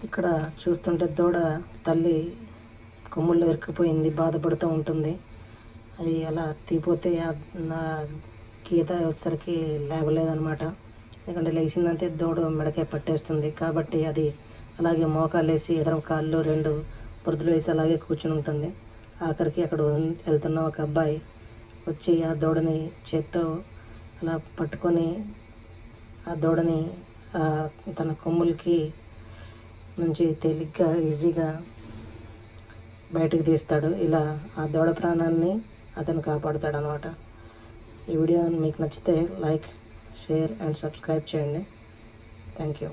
ఇక్కడ చూస్తుంటే దూడ తల్లి కొమ్ముల్లో ఇరుక్కుపోయింది, బాధపడుతూ ఉంటుంది. అది అలా తీపోతే నా గీత వచ్చేసరికి లేవలేదనమాట. ఎందుకంటే లేచిందంతే దూడ మెడకే పట్టేస్తుంది. కాబట్టి అది అలాగే మోకాలు వేసి ఎదరం కాళ్ళు 2 బురదలు వేసి అలాగే కూర్చుని ఉంటుంది. ఆఖరికి అక్కడ వెళ్తున్న ఒక అబ్బాయి వచ్చి ఆ దూడని చేత్తో అలా పట్టుకొని ఆ దూడని తన కొమ్ములకి నుంచి తేలిగ్గా ఈజీగా బయటకు తీస్తాడు. ఇలా ఆ దూడ ప్రాణాన్ని అతను కాపాడుతాడు అన్నమాట. ఈ వీడియో మీకు నచ్చితే లైక్, షేర్ అండ్ సబ్స్క్రైబ్ చేయండి. Thank you.